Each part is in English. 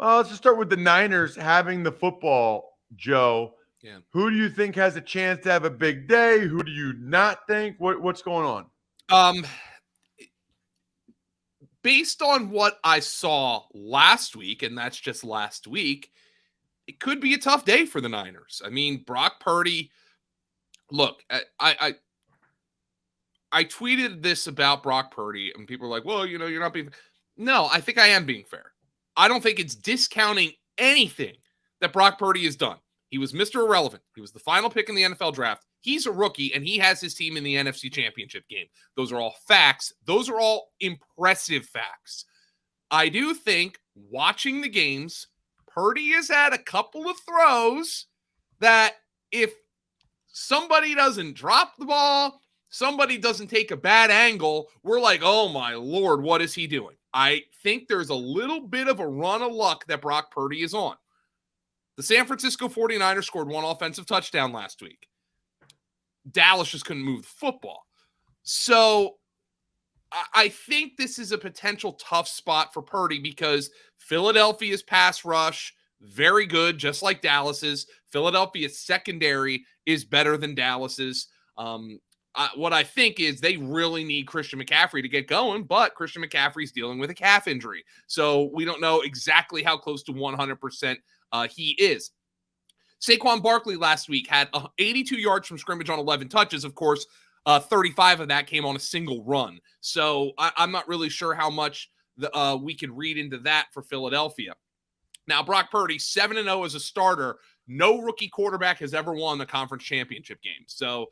Well, let's just start with the Niners having the football, Joe. Yeah. Who do you think has a chance to have a big day? Who do you not think? What's going on? Based on what I saw last week, and that's just last week, it could be a tough day for the Niners. I mean, Brock Purdy. Look, I tweeted this about Brock Purdy, and people are like, "Well, you're not being." No, I think I am being fair. I don't think it's discounting anything that Brock Purdy has done. He was Mr. Irrelevant. He was the final pick in the NFL draft. He's a rookie, and he has his team in the NFC Championship game. Those are all facts. Those are all impressive facts. I do think watching the games, Purdy has had a couple of throws that if somebody doesn't drop the ball, somebody doesn't take a bad angle, we're like, oh my Lord, what is he doing? I think there's a little bit of a run of luck that Brock Purdy is on. The San Francisco 49ers scored one offensive touchdown last week. Dallas just couldn't move the football. So I think this is a potential tough spot for Purdy because Philadelphia's pass rush, very good, just like Dallas's. Philadelphia's secondary is better than Dallas's. What I think is they really need Christian McCaffrey to get going, but Christian McCaffrey's dealing with a calf injury. So we don't know exactly how close to 100% he is. Saquon Barkley last week had 82 yards from scrimmage on 11 touches. Of course, 35 of that came on a single run. So I'm not really sure how much we could read into that for Philadelphia. Now, Brock Purdy, 7-0 as a starter. No rookie quarterback has ever won the conference championship game. So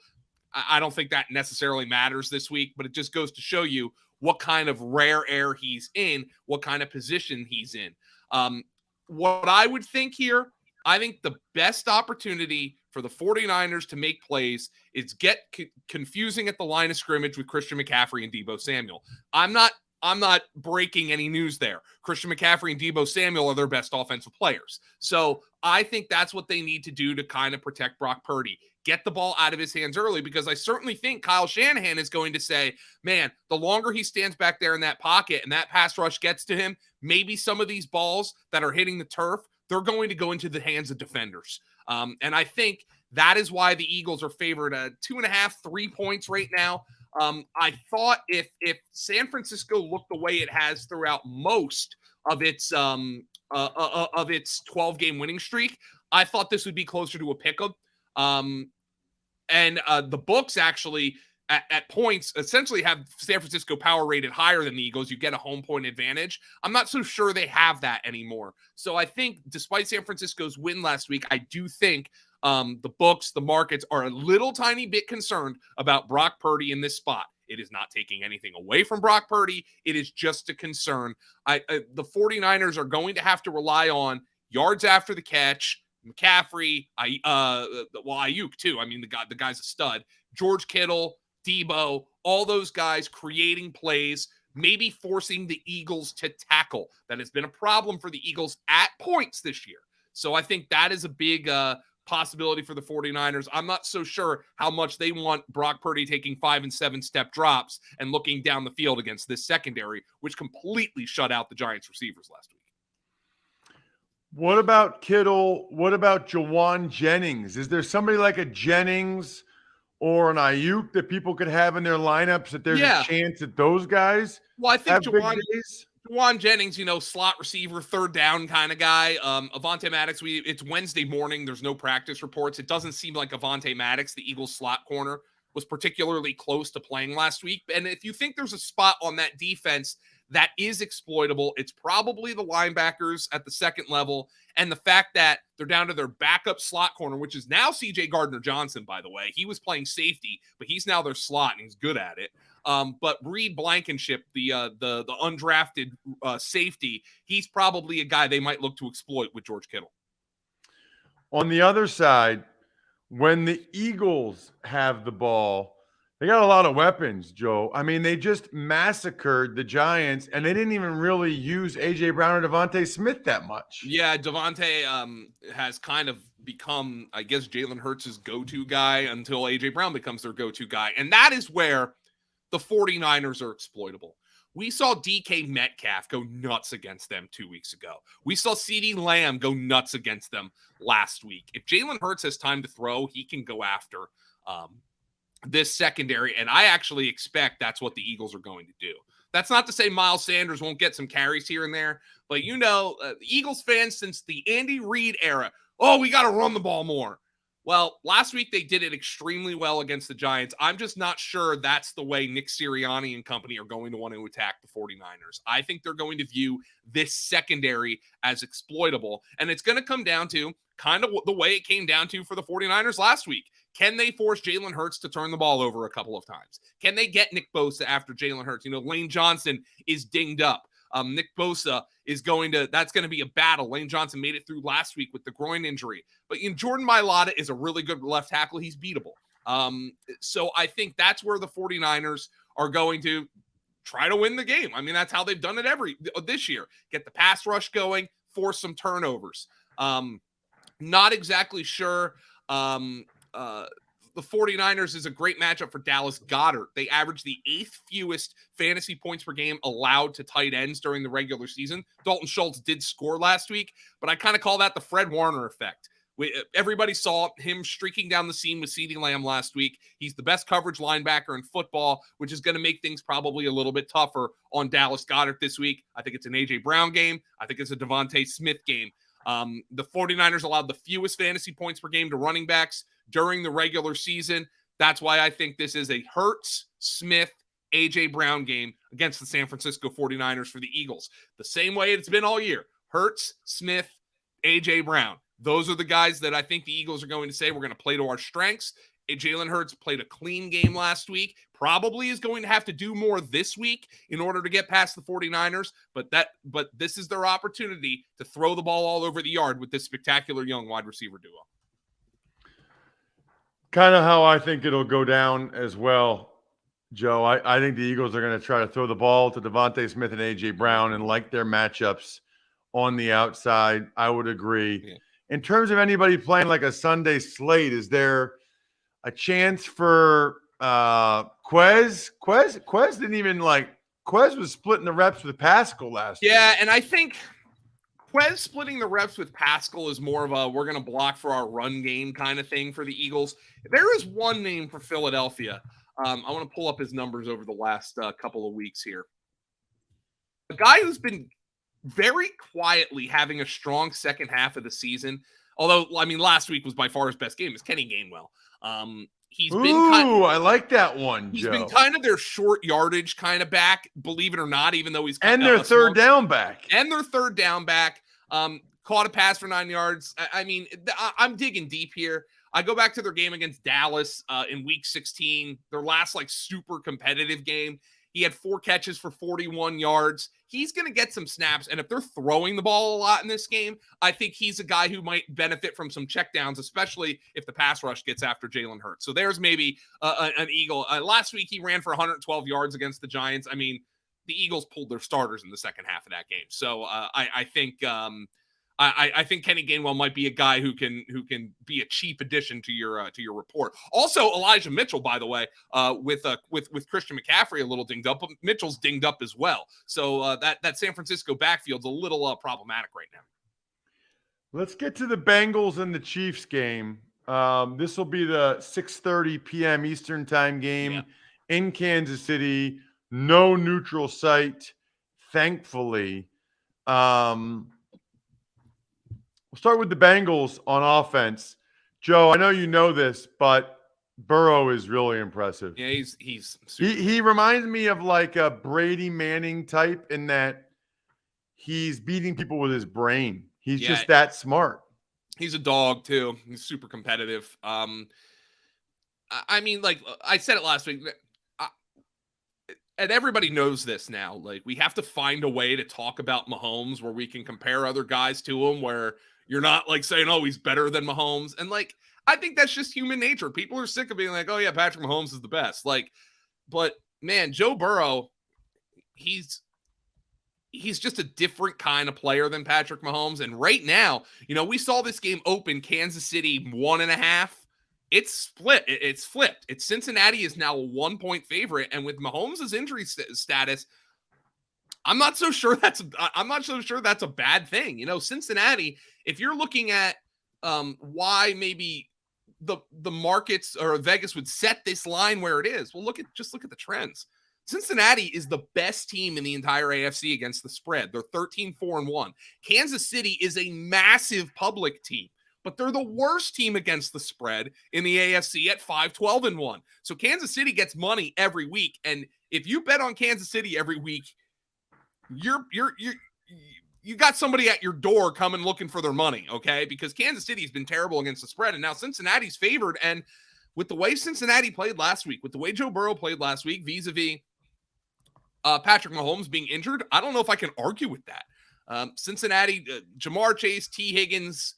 I don't think that necessarily matters this week, but it just goes to show you what kind of rare air he's in, what kind of position he's in. What I would think here, I think the best opportunity for the 49ers to make plays is get confusing at the line of scrimmage with Christian McCaffrey and Deebo Samuel. I'm not breaking any news there. Christian McCaffrey and Deebo Samuel are their best offensive players. So I think that's what they need to do to kind of protect Brock Purdy. Get the ball out of his hands early, because I certainly think Kyle Shanahan is going to say, man, the longer he stands back there in that pocket and that pass rush gets to him, maybe some of these balls that are hitting the turf, they're going to go into the hands of defenders. And I think that is why the Eagles are favored 2.5, 3 points right now. I thought if San Francisco looked the way it has throughout most of its 12-game winning streak, I thought this would be closer to a pick-em. And the books actually at points essentially have San Francisco power rated higher than the Eagles. You get a home point advantage. I'm not so sure they have that anymore. So I think despite San Francisco's win last week, I do think the books, the markets are a little tiny bit concerned about Brock Purdy in this spot. It is not taking anything away from Brock Purdy. It is just a concern. The 49ers are going to have to rely on yards after the catch, McCaffrey, Ayuk too. I mean, the guy's a stud. George Kittle, Deebo, all those guys creating plays, maybe forcing the Eagles to tackle. That has been a problem for the Eagles at points this year. So I think that is a big possibility for the 49ers. I'm not so sure how much they want Brock Purdy taking 5 and 7 step drops and looking down the field against this secondary, which completely shut out the Giants receivers last week. What about Kittle? What about Jawan Jennings? Is there somebody like a Jennings or an Ayuk that people could have in their lineups that there's a chance that those guys I think Jawan Jennings, slot receiver, third down kind of guy. Avonte Maddox, it's Wednesday morning. There's no practice reports. It doesn't seem like Avonte Maddox, the Eagles slot corner, was particularly close to playing last week. And if you think there's a spot on that defense that is exploitable, it's probably the linebackers at the second level. And the fact that they're down to their backup slot corner, which is now C.J. Gardner-Johnson, by the way. He was playing safety, but he's now their slot, and he's good at it. But Reed Blankenship, the undrafted safety, he's probably a guy they might look to exploit with George Kittle. On the other side, when the Eagles have the ball, they got a lot of weapons, Joe. I mean, they just massacred the Giants, and they didn't even really use A.J. Brown or Devontae Smith that much. Yeah, Devontae has kind of become, I guess, Jalen Hurts' go-to guy until A.J. Brown becomes their go-to guy. And that is where the 49ers are exploitable. We saw DK Metcalf go nuts against them 2 weeks ago. We saw CeeDee Lamb go nuts against them last week. If Jalen Hurts has time to throw, he can go after this secondary, and I actually expect that's what the Eagles are going to do. That's not to say Miles Sanders won't get some carries here and there, but the Eagles fans since the Andy Reid era, we got to run the ball more. Well, last week they did it extremely well against the Giants. I'm just not sure that's the way Nick Sirianni and company are going to want to attack the 49ers. I think they're going to view this secondary as exploitable, and it's going to come down to kind of the way it came down to for the 49ers last week. Can they force Jalen Hurts to turn the ball over a couple of times? Can they get Nick Bosa after Jalen Hurts? Lane Johnson is dinged up. Nick Bosa that's going to be a battle. Lane Johnson made it through last week with the groin injury. But Jordan Mailata is a really good left tackle. He's beatable. So I think that's where the 49ers are going to try to win the game. I mean, that's how they've done it this year. Get the pass rush going, force some turnovers. Not exactly sure. The 49ers is a great matchup for Dallas Goedert. They average the 8th fewest fantasy points per game allowed to tight ends during the regular season. Dalton Schultz did score last week, but I kind of call that the Fred Warner effect. Everybody saw him streaking down the seam with CeeDee Lamb last week. He's the best coverage linebacker in football, which is going to make things probably a little bit tougher on Dallas Goedert this week. I think it's an A.J. Brown game. I think it's a Devontae Smith game. The 49ers allowed the fewest fantasy points per game to running backs during the regular season. That's why I think this is a Hurts, Smith, A.J. Brown game against the San Francisco 49ers for the Eagles. The same way it's been all year. Hurts, Smith, A.J. Brown. Those are the guys that I think the Eagles are going to say we're going to play to our strengths. Jalen Hurts played a clean game last week. Probably is going to have to do more this week in order to get past the 49ers. But this is their opportunity to throw the ball all over the yard with this spectacular young wide receiver duo. Kind of how I think it'll go down as well, Joe. I think the Eagles are going to try to throw the ball to Devontae Smith and A.J. Brown and like their matchups on the outside. I would agree. Yeah. In terms of anybody playing like a Sunday slate, is there a chance for Quez? Quez didn't even Quez was splitting the reps with Pascal last week. Yeah, and I think Quez splitting the reps with Pascal is more of a we're going to block for our run game kind of thing for the Eagles. There is one name for Philadelphia. I want to pull up his numbers over the last couple of weeks here. A guy who's been very quietly having a strong second half of the season. Although, I mean, last week was by far his best game is Kenny Gainwell. I like that one, He's Joe. been kind of their short yardage kind of back, believe it or not, even though he's and their third down back. Caught a pass for 9 yards. I mean, I'm digging deep here. I go back to their game against Dallas in week 16, their last super competitive game. He had 4 catches for 41 yards. He's going to get some snaps. And if they're throwing the ball a lot in this game, I think he's a guy who might benefit from some checkdowns, especially if the pass rush gets after Jalen Hurts. So there's maybe an Eagle. Last week, he ran for 112 yards against the Giants. I mean, the Eagles pulled their starters in the second half of that game. So I think Kenny Gainwell might be a guy who can be a cheap addition to your report. Also, Elijah Mitchell, by the way, with Christian McCaffrey a little dinged up, but Mitchell's dinged up as well. So that San Francisco backfield's a little problematic right now. Let's get to the Bengals and the Chiefs game. This will be the 6:30 p.m. Eastern time game in Kansas City. No neutral site, thankfully. We'll start with the Bengals on offense. Joe, I know you know this, but Burrow is really impressive. Yeah, he's he reminds me of like a Brady Manning type in that he's beating people with his brain. He's just that smart. He's a dog too. He's super competitive. I mean, like I said it last week, and everybody knows this now. Like, we have to find a way to talk about Mahomes where we can compare other guys to him, where you're not like saying, oh, he's better than Mahomes. And like, I think that's just human nature. People are sick of being like, oh yeah, Patrick Mahomes is the best. Like, but man, Joe Burrow, he's just a different kind of player than Patrick Mahomes. And right now, we saw this game open Kansas City 1.5. It's split. It's flipped. Cincinnati is now a 1-point favorite. And with Mahomes' injury status, I'm not so sure that's a bad thing. You know, Cincinnati, if you're looking at why maybe the markets or Vegas would set this line where it is, well, look at the trends. Cincinnati is the best team in the entire AFC against the spread. They're 13-4-1. Kansas City is a massive public team, but they're the worst team against the spread in the AFC at 5-12-1. So Kansas City gets money every week, and if you bet on Kansas City every week, you got somebody at your door coming looking for their money, okay? Because Kansas City's been terrible against the spread, and now Cincinnati's favored. And with the way Cincinnati played last week, with the way Joe Burrow played last week, vis-a-vis Patrick Mahomes being injured, I don't know if I can argue with that. Cincinnati, Jamar Chase, T. Higgins,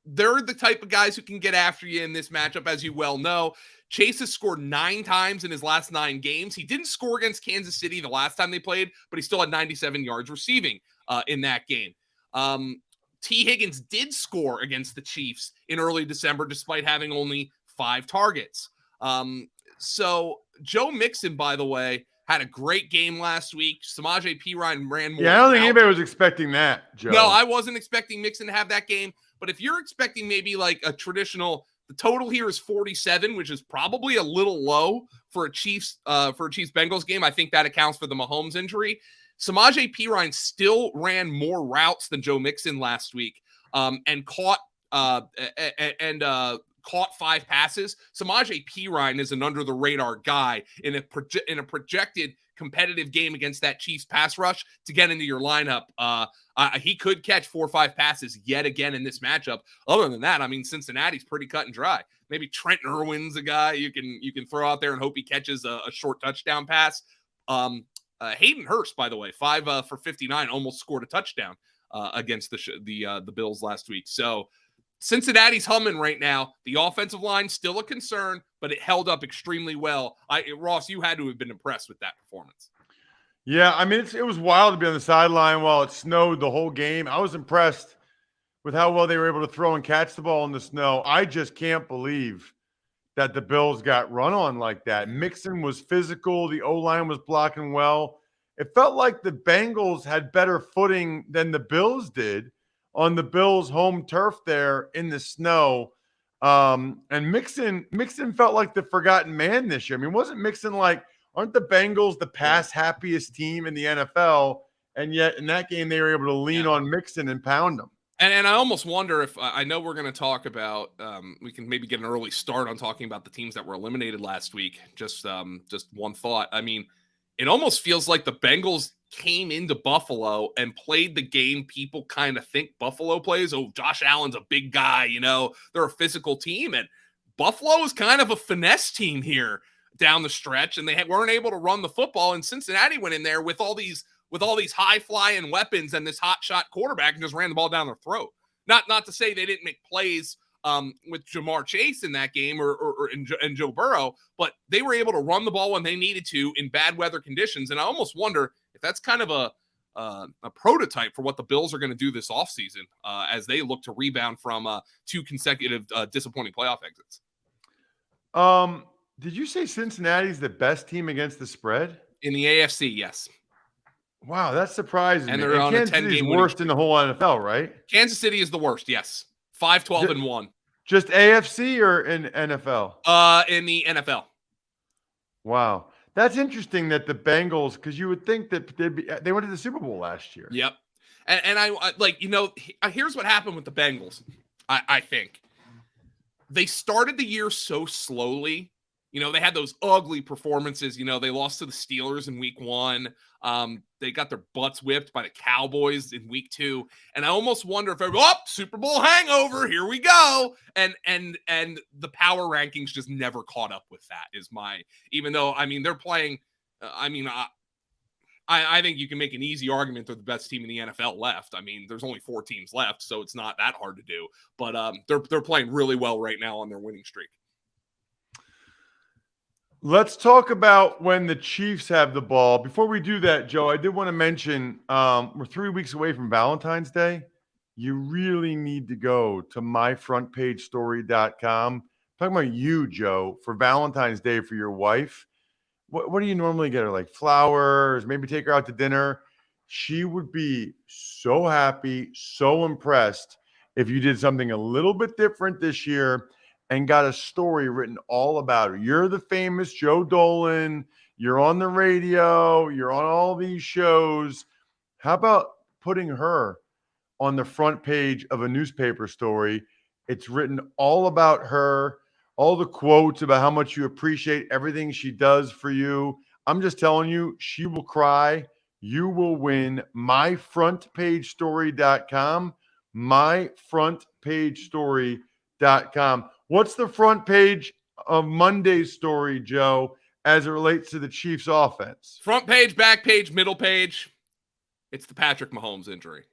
they're the type of guys who can get after you in this matchup, as you well know. Chase has scored 9 times in his last 9 games. He didn't score against Kansas City the last time they played, but he still had 97 yards receiving in that game. T. Higgins did score against the Chiefs in early December, despite having only 5 targets. So Joe Mixon, by the way, had a great game last week. Samaje Perine ran more. Yeah, I don't think anybody was expecting that, Joe. No, I wasn't expecting Mixon to have that game. But if you're expecting maybe like a traditional, the total here is 47, which is probably a little low for a Chiefs Bengals game. I think that accounts for the Mahomes injury. Samaje Perine still ran more routes than Joe Mixon last week, and caught 5 passes. Samaje Perine is an under the radar guy in a projected competitive game against that Chiefs pass rush to get into your lineup. He could catch 4 or 5 passes yet again in this matchup. Other than that, I mean, Cincinnati's pretty cut and dry. Maybe Trent Irwin's a guy you can throw out there and hope he catches a short touchdown pass. Hayden Hurst, by the way, 5 for 59, almost scored a touchdown against the Bills last week. So Cincinnati's humming right now. The offensive line still a concern, but it held up extremely well. Ross, you had to have been impressed with that performance. Yeah, I mean, it was wild to be on the sideline while it snowed the whole game. I was impressed with how well they were able to throw and catch the ball in the snow. I just can't believe that the Bills got run on like that. Mixon was physical. The O-line was blocking well. It felt like the Bengals had better footing than the Bills did on the Bills' home turf there in the snow. And Mixon felt like the forgotten man this year. I mean, wasn't Mixon like, aren't the Bengals the pass happiest team in the NFL? And yet in that game, they were able to lean on Mixon and pound them. And I almost wonder if, I know we're going to talk about, we can maybe get an early start on talking about the teams that were eliminated last week. Just one thought. I mean, it almost feels like the Bengals came into Buffalo and played the game people kind of think Buffalo plays. Oh, Josh Allen's a big guy, they're a physical team. And Buffalo is kind of a finesse team here down the stretch, and they weren't able to run the football. And Cincinnati went in there with all these high-flying weapons and this hot-shot quarterback and just ran the ball down their throat. Not to say they didn't make plays with Jamar Chase in that game and Joe Burrow, but they were able to run the ball when they needed to in bad weather conditions. And I almost wonder if that's kind of a prototype for what the Bills are going to do this offseason as they look to rebound from 2 consecutive disappointing playoff exits. Did you say Cincinnati's the best team against the spread? In the AFC, yes. Wow, that's surprising. And they're on Kansas a 10-game City's worst in the whole NFL, right? Kansas City is the worst, yes. 5-12-1. Just AFC or in NFL? In the NFL. Wow. That's interesting that the Bengals, because you would think that they went to the Super Bowl last year. Yep. And I like, here's what happened with the Bengals, I think. They started the year so slowly. They had those ugly performances. They lost to the Steelers in week 1. They got their butts whipped by the Cowboys in week 2. And I almost wonder if Super Bowl hangover, here we go. And the power rankings just never caught up with that even though, they're playing, I think you can make an easy argument they're the best team in the NFL left. There's only 4 teams left, so it's not that hard to do. But they're playing really well right now on their winning streak. Let's talk about when the Chiefs have the ball. Before we do that, Joe, I did want to mention we're 3 weeks away from Valentine's Day. You really need to go to myfrontpagestory.com. I'm talking about you, Joe, for Valentine's Day for your wife. what do you normally get her? Like flowers, maybe take her out to dinner. She would be so happy, so impressed if you did something a little bit different this year and got a story written all about her. You're the famous Joe Dolan. You're on the radio. You're on all these shows. How about putting her on the front page of a newspaper story? It's written all about her, all the quotes about how much you appreciate everything she does for you. I'm just telling you, she will cry. You will win. myfrontpagestory.com. myfrontpagestory.com. What's the front page of Monday's story, Joe, as it relates to the Chiefs offense? Front page, back page, middle page. It's the Patrick Mahomes injury.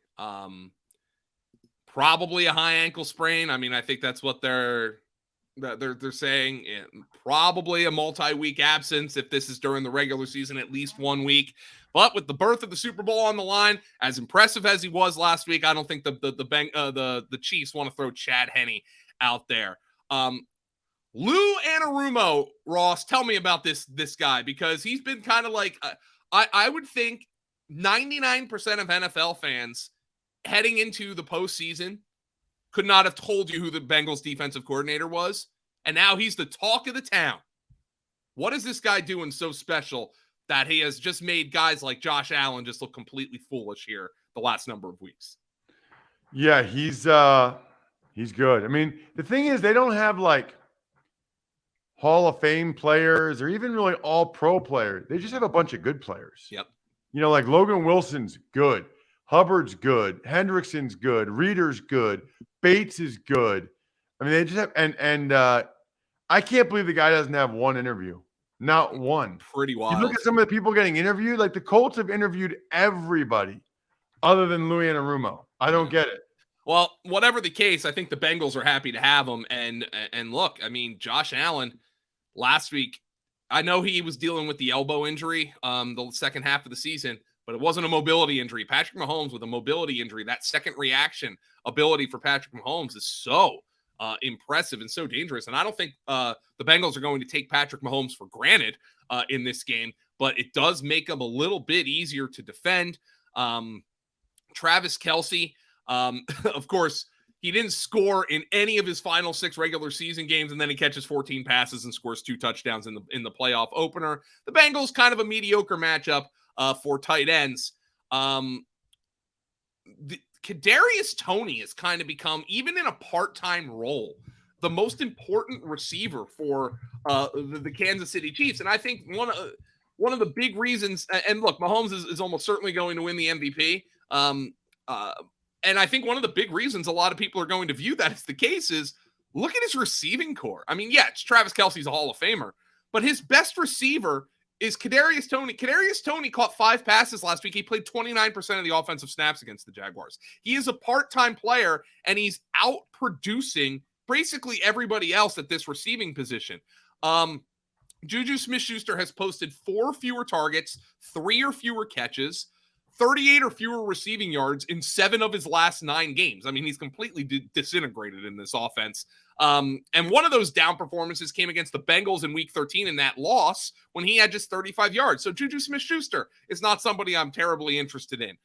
Probably a high ankle sprain. I mean, I think that's what they're saying. Probably a multi-week absence if this is during the regular season, at least 1 week. But with the birth of the Super Bowl on the line, as impressive as he was last week, I don't think the Chiefs want to throw Chad Henne out there. Lou Anarumo, Ross, tell me about this guy, because he's been kind of like I would think 99% of NFL fans heading into the postseason could not have told you who the Bengals defensive coordinator was, and now he's the talk of the town. What is this guy doing so special that he has just made guys like Josh Allen just look completely foolish here the last number of weeks? Yeah, he's good. I mean, the thing is, they don't have like Hall of Fame players or even really all pro players. They just have a bunch of good players. Yep. You know, like Logan Wilson's good. Hubbard's good. Hendrickson's good. Reeder's good. Bates is good. I mean, they just have, and I can't believe the guy doesn't have one interview. Not one. Pretty wild. You look at some of the people getting interviewed, like the Colts have interviewed everybody other than Louis Anarumo. I don't get it. Well, whatever the case, I think the Bengals are happy to have him. And look, I mean, Josh Allen last week, I know he was dealing with the elbow injury the second half of the season, but it wasn't a mobility injury. Patrick Mahomes with a mobility injury, that second reaction ability for Patrick Mahomes is so impressive and so dangerous. And I don't think the Bengals are going to take Patrick Mahomes for granted in this game, but it does make him a little bit easier to defend. Travis Kelce, of course, he didn't score in any of his final 6 regular season games, and then he catches 14 passes and scores 2 touchdowns in the playoff opener. The Bengals, kind of a mediocre matchup for tight ends. Kadarius Toney has kind of become, even in a part-time role, the most important receiver for the Kansas City Chiefs. And I think one of the big reasons, and look, Mahomes is almost certainly going to win the MVP. And I think one of the big reasons a lot of people are going to view that as the case is look at his receiving core. I mean, yeah, Travis Kelce's a Hall of Famer, but his best receiver is Kadarius Toney. Kadarius Toney caught 5 passes last week. He played 29% of the offensive snaps against the Jaguars. He is a part-time player, and he's out-producing basically everybody else at this receiving position. Juju Smith-Schuster has posted 4 fewer targets, 3 or fewer catches, 38 or fewer receiving yards in 7 of his last 9 games. I mean, he's completely disintegrated in this offense. And one of those down performances came against the Bengals in week 13 in that loss when he had just 35 yards. So Juju Smith-Schuster is not somebody I'm terribly interested in.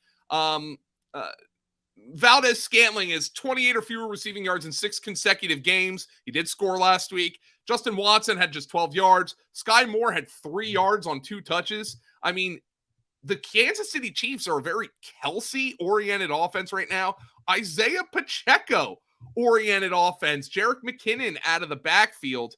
Valdez-Scantling is 28 or fewer receiving yards in 6 consecutive games. He did score last week. Justin Watson had just 12 yards. Sky Moore had 3 yards on 2 touches. I mean, the Kansas City Chiefs are a very Kelsey-oriented offense right now. Isaiah Pacheco-oriented offense. Jerick McKinnon out of the backfield.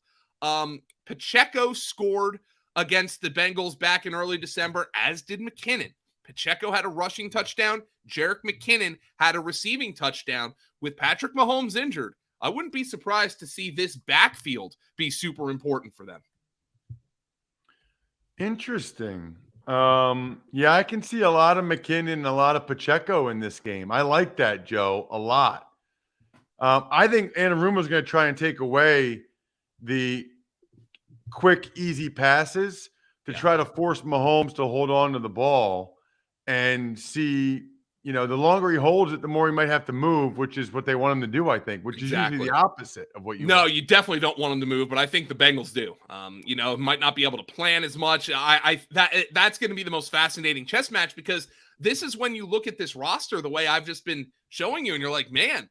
Pacheco scored against the Bengals back in early December, as did McKinnon. Pacheco had a rushing touchdown. Jerick McKinnon had a receiving touchdown. With Patrick Mahomes injured, I wouldn't be surprised to see this backfield be super important for them. Interesting. Yeah, I can see a lot of McKinnon and a lot of Pacheco in this game. I like that, Joe, a lot. I think Anarumo's going to try and take away the quick, easy passes to try to force Mahomes to hold on to the ball and see, the longer he holds it, the more he might have to move, which is what they want him to do, I think, which is usually Exactly. the opposite of what you No, want. you definitely don't want him to move, but I think the Bengals do. Might not be able to plan as much. That's going to be the most fascinating chess match, because this is when you look at this roster the way I've just been showing you, and you're like, man,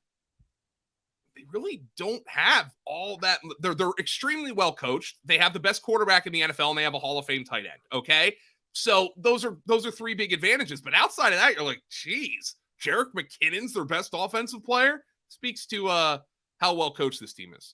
they really don't have all that. They're extremely well coached. They have the best quarterback in the NFL, and they have a Hall of Fame tight end. Okay, so those are 3 big advantages. But outside of that, you're like, geez, Jerick McKinnon's their best offensive player. Speaks to how well coached this team is.